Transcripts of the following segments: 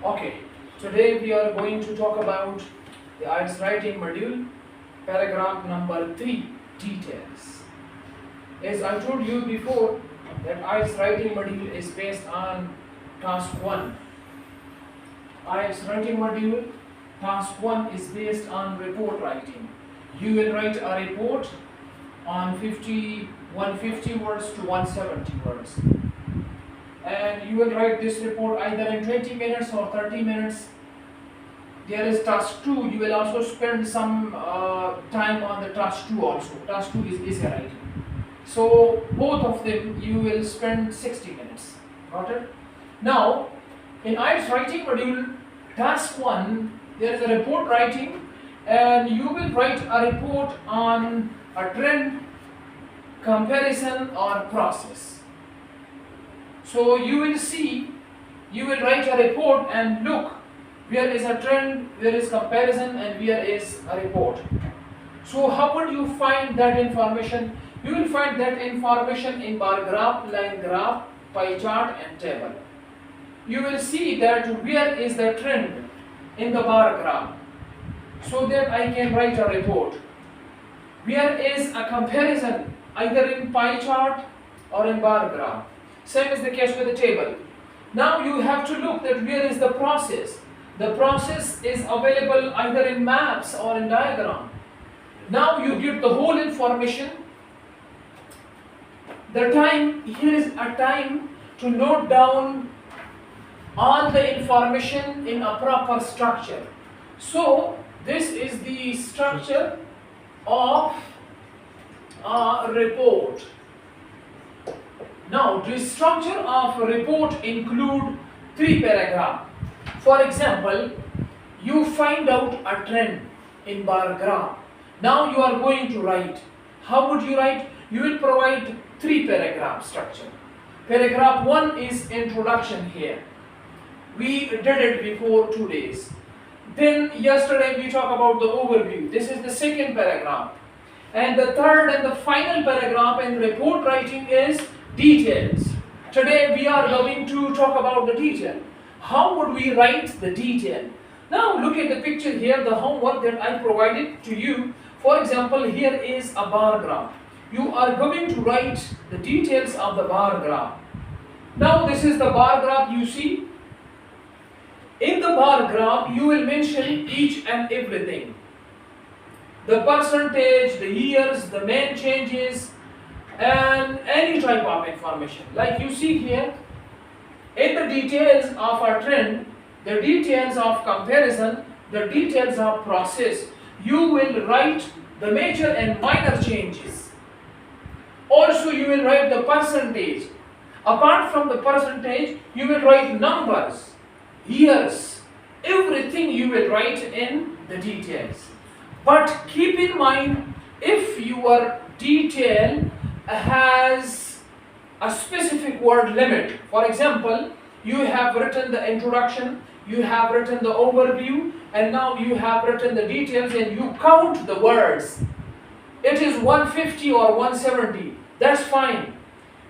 Okay, today we are going to talk about the IELTS writing module, paragraph number 3, details. As I told you before, that IELTS writing module is based on Task-1. IELTS writing module, Task-1 is based on report writing. You will write a report on 150 words to 170 words. And you will write this report either in 20 minutes or 30 minutes. There is task 2. You will also spend some time on the task 2 also. Task 2 is essay writing. So both of them you will spend 60 minutes. Got it? Now, in IELTS writing module, task 1, there is a report writing, and you will write a report on a trend, comparison or process. So you will see, you will write a report and look where is a trend, where is comparison, and where is a report. So how would you find that information? You will find that information in bar graph, line graph, pie chart and table. You will see that where is the trend in the bar graph, so that I can write a report. Where is a comparison, either in pie chart or in bar graph. Same is the case with the table. Now you have to look that where is the process. The process is available either in maps or in diagram. Now you give the whole information. The time, here is a time to note down all the information in a proper structure. So this is the structure of a report. Now, the structure of a report include 3 paragraphs. For example, you find out a trend in bar graph. Now you are going to write. How would you write? You will provide 3 paragraph structure. Paragraph 1 is introduction here. We did it before 2 days. Then yesterday we talk about the overview. This is the second paragraph. And the third and the final paragraph in report writing is details. Today we are going to talk about the detail. How would we write the detail? Now look at the picture here, the homework that I provided to you. For example, here is a bar graph. You are going to write the details of the bar graph. Now this is the bar graph you see. In the bar graph, you will mention each and everything. The percentage, the years, the main changes, and any type of information. Like you see here, in the details of a trend, the details of comparison, the details of process, you will write the major and minor changes. Also, you will write the percentage. Apart from the percentage, you will write numbers, years, everything you will write in the details. But keep in mind, if your detail has a specific word limit. For example, you have written the introduction, you have written the overview, and now you have written the details and you count the words. It is 150 or 170, that's fine.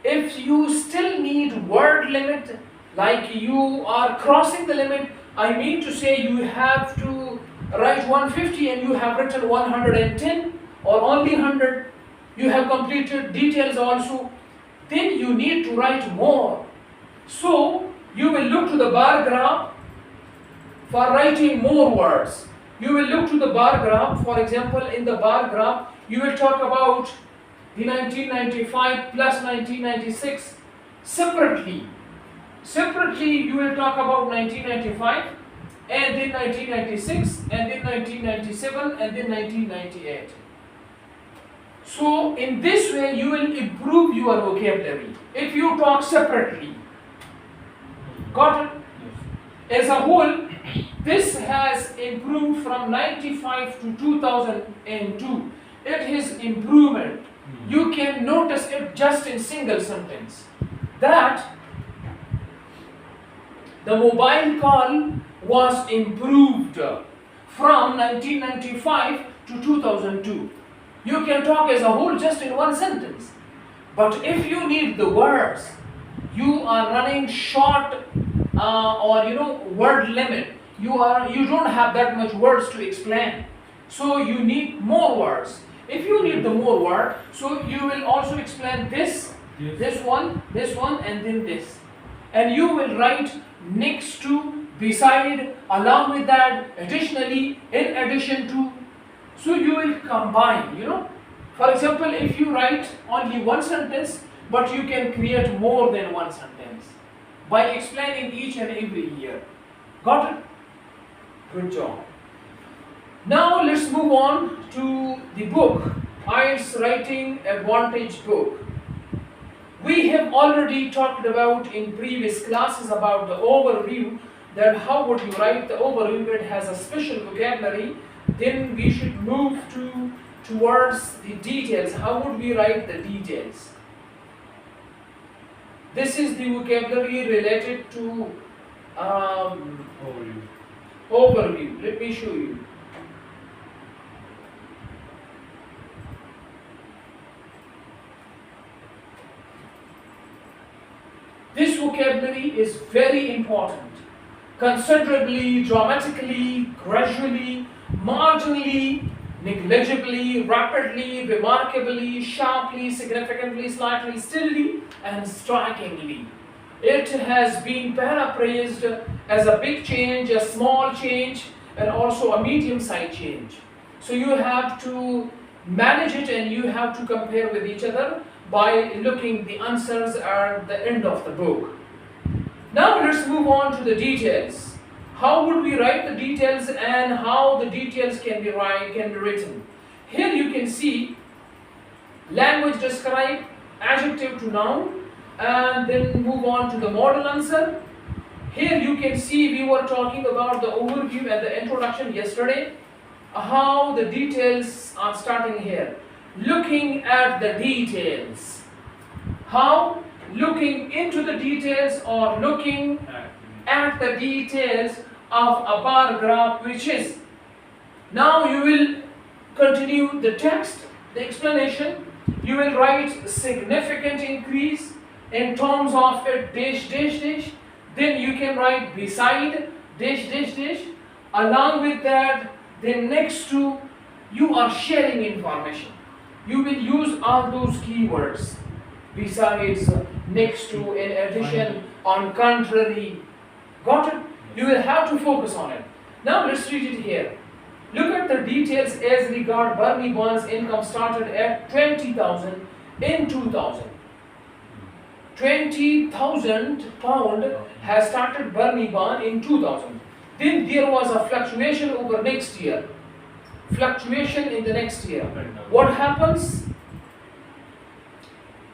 If you still need word limit, like you are crossing the limit, I mean to say you have to write 150 and you have written 110 or only 100, you have completed details also, then you need to write more. So you will look to the bar graph for writing more words. You will look to the bar graph. For example, in the bar graph, you will talk about the 1995 plus 1996 separately. Separately, you will talk about 1995, and then 1996, and then 1997, and then 1998. So in this way you will improve your vocabulary if you talk separately. Got it? As a whole, this has improved from 95 to 2002. It is improvement. You can notice it just in single sentence. That the mobile call was improved from 1995 to 2002. You can talk as a whole just in one sentence. But if you need the words, you are running short or word limit. You don't have that much words to explain, so you need more words. If you need the more word, so you will also explain this, this one, and then this, and you will write next to, beside, along with that, additionally, in addition to. So you will combine. For example, if you write only one sentence, but you can create more than one sentence by explaining each and every year. Got it? Good job. Now let's move on to the book, IELTS Writing Advantage book. We have already talked about in previous classes about the overview, that how would you write the overview. It has a special vocabulary. Then we should move towards the details. How would we write the details? This is the vocabulary related to overview. Let me show you. This vocabulary is very important. Considerably, dramatically, gradually, marginally, negligibly, rapidly, remarkably, sharply, significantly, slightly, stillly, and strikingly. It has been paraphrased as a big change, a small change, and also a medium-sized change. So you have to manage it, and you have to compare with each other by looking the answers at the end of the book. Now let's move on to the details. How would we write the details, and how the details can be written? Here you can see language describe, adjective to noun, and then move on to the model answer. Here you can see we were talking about the overview and the introduction yesterday. How the details are starting here. Looking at the details. How? Looking into the details, or looking at the details of a paragraph, which is. Now you will continue the text, the explanation. You will write significant increase in terms of a dash dash dash. Then you can write beside dash dash dash. Along with that, then next to, you are sharing information. You will use all those keywords. Besides, next to, in addition, on contrary. Got it? You will have to focus on it. Now let's read it here. Look at the details as regard Bernie Bond's income started at 20,000 in 2000. 20,000 pound has started Bernie Bond in 2000. Then there was a fluctuation over next year. Fluctuation in the next year. What happens?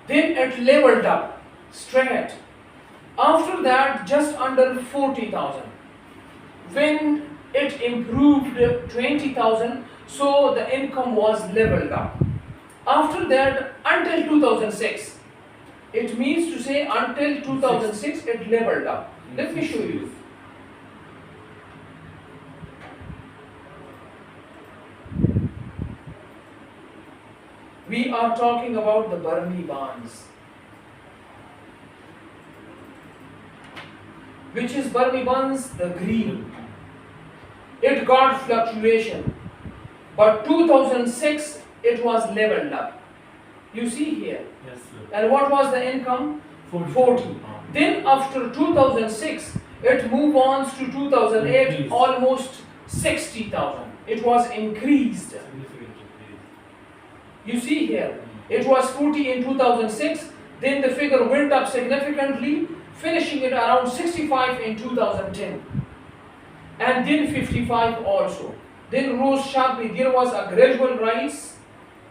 Then it leveled up straight. After that, just under 40,000. When it improved 20,000, so the income was leveled up. After that, until 2006. It means to say until 2006 it leveled up. Let me show you. We are talking about the Bernie bonds. Which is Bernie bonds? The green. It got fluctuation. But 2006 it was leveled up. You see here. Yes, sir. And what was the income? 40. Then after 2006, it moved on to 2008, Increased. almost 60,000. It was increased. You see here, it was 40 in 2006, then the figure went up significantly, finishing it around 65 in 2010. And then 55 also. Then rose sharply. There was a gradual rise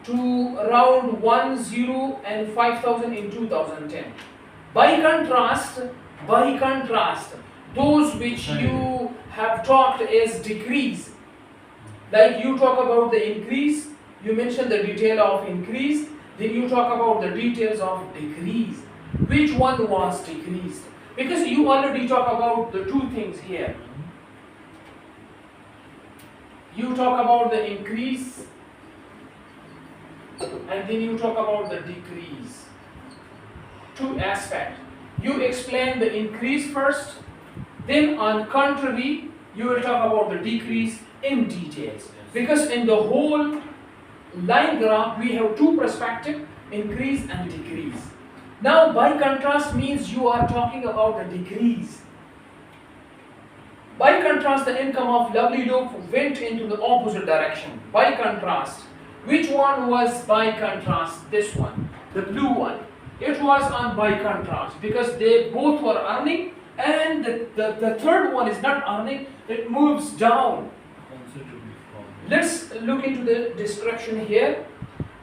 to around 10 and 5,000 in 2010. By contrast, those which you have talked as decrease, like you talk about the increase, you mention the detail of increase, then you talk about the details of decrease. Which one was decreased? Because you already talk about the two things here. You talk about the increase, and then you talk about the decrease. Two aspects. You explain the increase first, Then on contrary, you will talk about the decrease in details. Because in the whole line graph, we have two perspectives, increase and decrease. Now, by contrast means you are talking about the decrease. By contrast, the income of lovely loaf went into the opposite direction. By contrast, which one was by contrast? This one, the blue one. It was on by contrast because they both were earning, and the third one is not earning, it moves down. Let's look into the description here.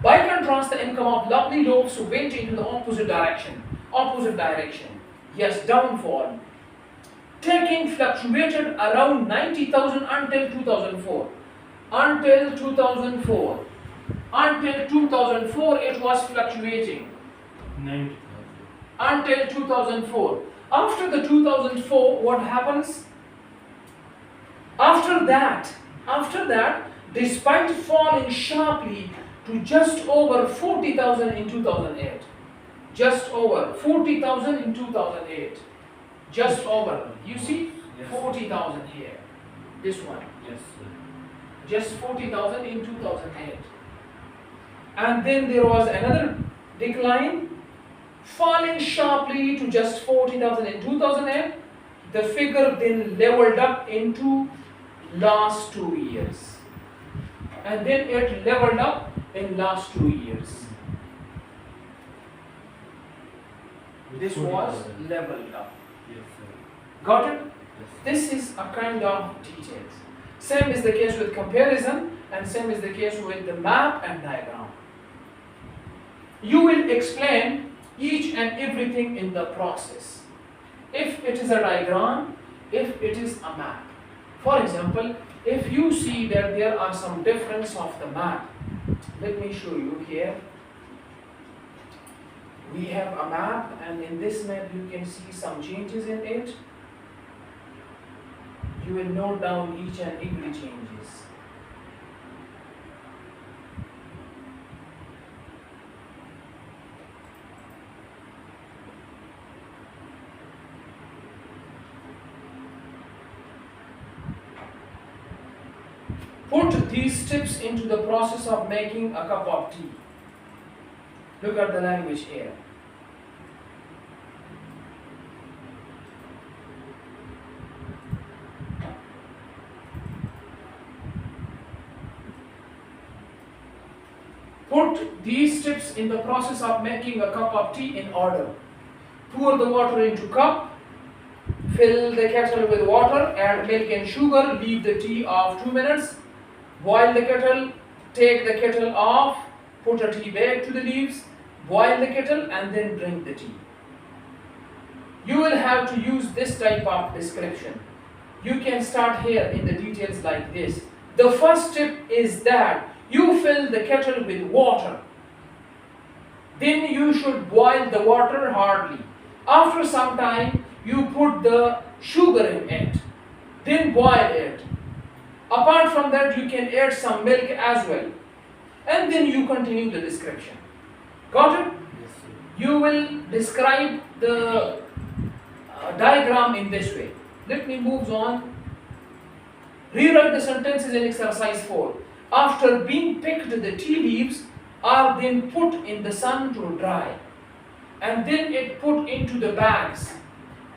By contrast, the income of lovely loaves went into the opposite direction. Opposite direction. Yes, downfall. Taking fluctuated around 90,000 until 2004. Until 2004. Until 2004, it was fluctuating. 90,000. Until 2004. After the 2004, what happens? After that, despite falling sharply to just over 40,000 in 2008. Just over 40,000 in 2008. Just over. You see? Yes. 40,000 here. This one. Yes, sir. Just 40,000 in 2008. And then there was another decline, falling sharply to just 40,000 in 2008. The figure then leveled up into last 2 years. And then it leveled up in last 2 years. This was leveled up. Yes, sir. Got it? Yes. This is a kind of details. Same is the case with comparison, and same is the case with the map and diagram. You will explain each and everything in the process. If it is a diagram, if it is a map. For example, if you see that there are some difference of the map, let me show you here. We have a map, and in this map you can see some changes in it. You will note down each and every changes. Put these tips into the process of making a cup of tea. Look at the language here. Put these tips in the process of making a cup of tea in order. Pour the water into cup, fill the kettle with water, add milk and sugar, leave the tea off 2 minutes, boil the kettle, take the kettle off, put a tea bag to the leaves, boil the kettle, and then drink the tea. You will have to use this type of description. You can start here in the details like this. The first tip is that you fill the kettle with water. Then you should boil the water hardly. After some time, you put the sugar in it. Then boil it. Apart from that, you can add some milk as well. And then you continue the description. Got it? Yes, sir. You will describe the diagram in this way. Let me move on. Rewrite the sentences in exercise 4. After being picked, the tea leaves are then put in the sun to dry. And then it put into the bags.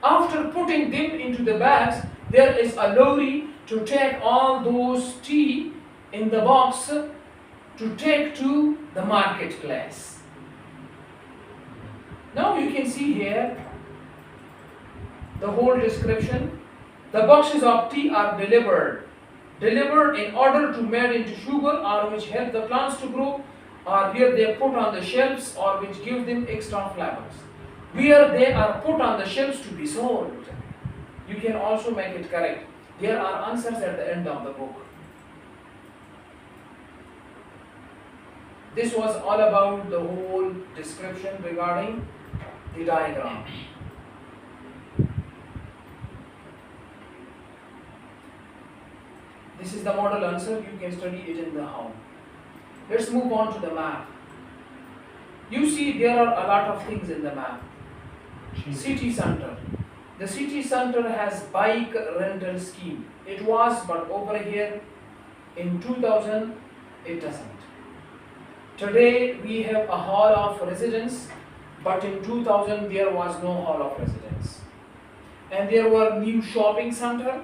After putting them into the bags, there is a lorry to take all those tea in the box to take to the marketplace. Now you can see here the whole description. The boxes of tea are delivered in order to made into sugar, or which help the plants to grow, or where they are put on the shelves, or which give them extra flavors. Where they are put on the shelves to be sold. You can also make it correct. There are answers at the end of the book. This was all about the whole description regarding the diagram. This is the model answer. You can study it in the home. Let's move on to the map. You see there are a lot of things in the map. City center. The city center has bike rental scheme. It was, but over here in 2000 it doesn't. Today we have a hall of residence, but in 2000 there was no hall of residence. And there were new shopping center.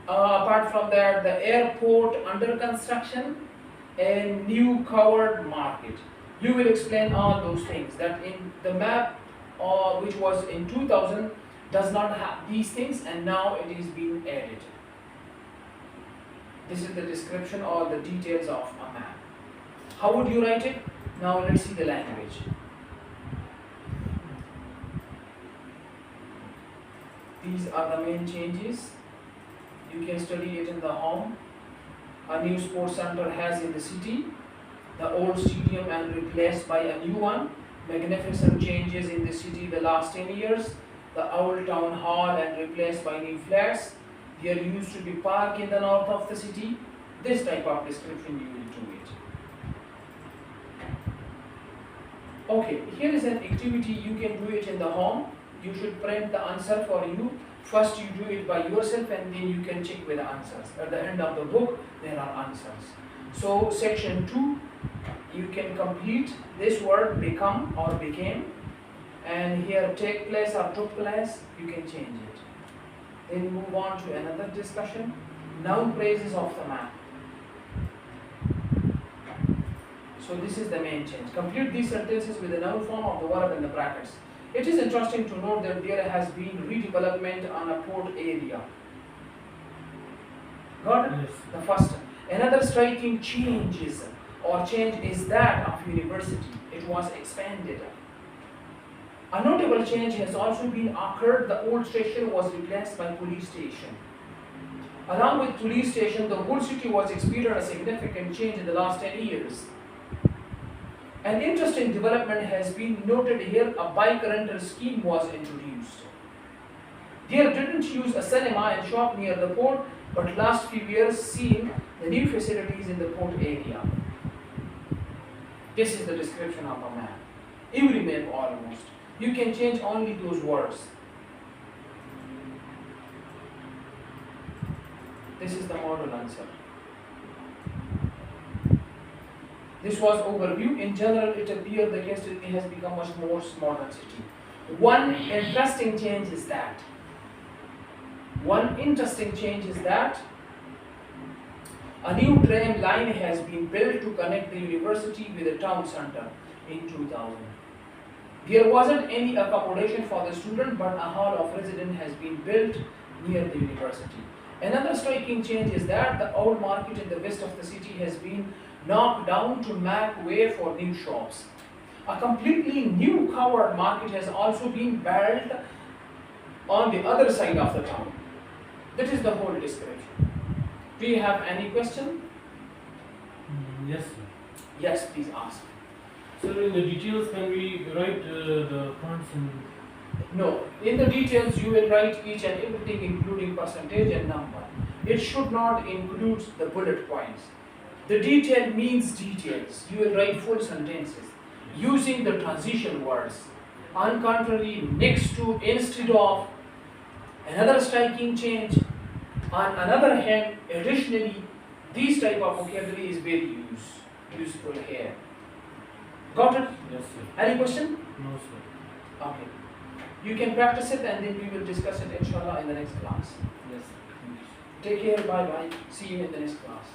Apart from that, the airport under construction and new covered market. You will explain all those things that in the map which was in 2000 does not have these things, and now it is being added. This is the description or the details of a map. How would you write it? Now let's see the language. These are the main changes. You can study it in the home. A new sports center has in the city. The old stadium and replaced by a new one. Magnificent changes in the city the last 10 years. The old town hall and replaced by new flats. There used to be park in the north of the city. This type of description you will do it. Okay, here is an activity you can do it in the home. You should print the answer for you. First you do it by yourself and then you can check with the answers. At the end of the book there are answers. So section 2, you can complete this word become or became, and here take place or took place, you can change it. Then move on to another discussion. Noun phrases of the map. So this is the main change. Complete these sentences with the noun form of the verb in the brackets. It is interesting to note that there has been redevelopment on a port area. Got it? Yes. The first. Another striking change is that of university. It was expanded. A notable change has also been occurred. The old station was replaced by police station. Along with police station, the whole city was experiencing a significant change in the last 10 years. An interesting development has been noted here. A bike rental scheme was introduced. There didn't use a cinema and shop near the port, but last few years seen the new facilities in the port area. This is the description of a map. Every map almost. You can change only those words. This is the model answer. This was overview. In general, it appears the case study has become much more modern city. One interesting change is that a new tram line has been built to connect the university with the town center in 2000. There wasn't any accommodation for the student, but a hall of residence has been built near the university. Another striking change is that the old market in the west of the city has been knocked down to make way for new shops. A completely new covered market has also been built on the other side of the town. That is the whole description. Do you have any question? Yes, sir. Yes, please ask. Sir, in the details, can we write the points in? No, in the details you will write each and everything including percentage and number. It should not include the bullet points. The detail means details. You will write full sentences using the transition words. On contrary, next to, instead of. Another striking change. On another hand, additionally, this type of vocabulary is very useful here. Got it? Yes, sir. Any question? No, sir. Okay. You can practice it and then we will discuss it inshallah in the next class. Yes, sir. Thank you. Take care, bye bye. See you in the next class.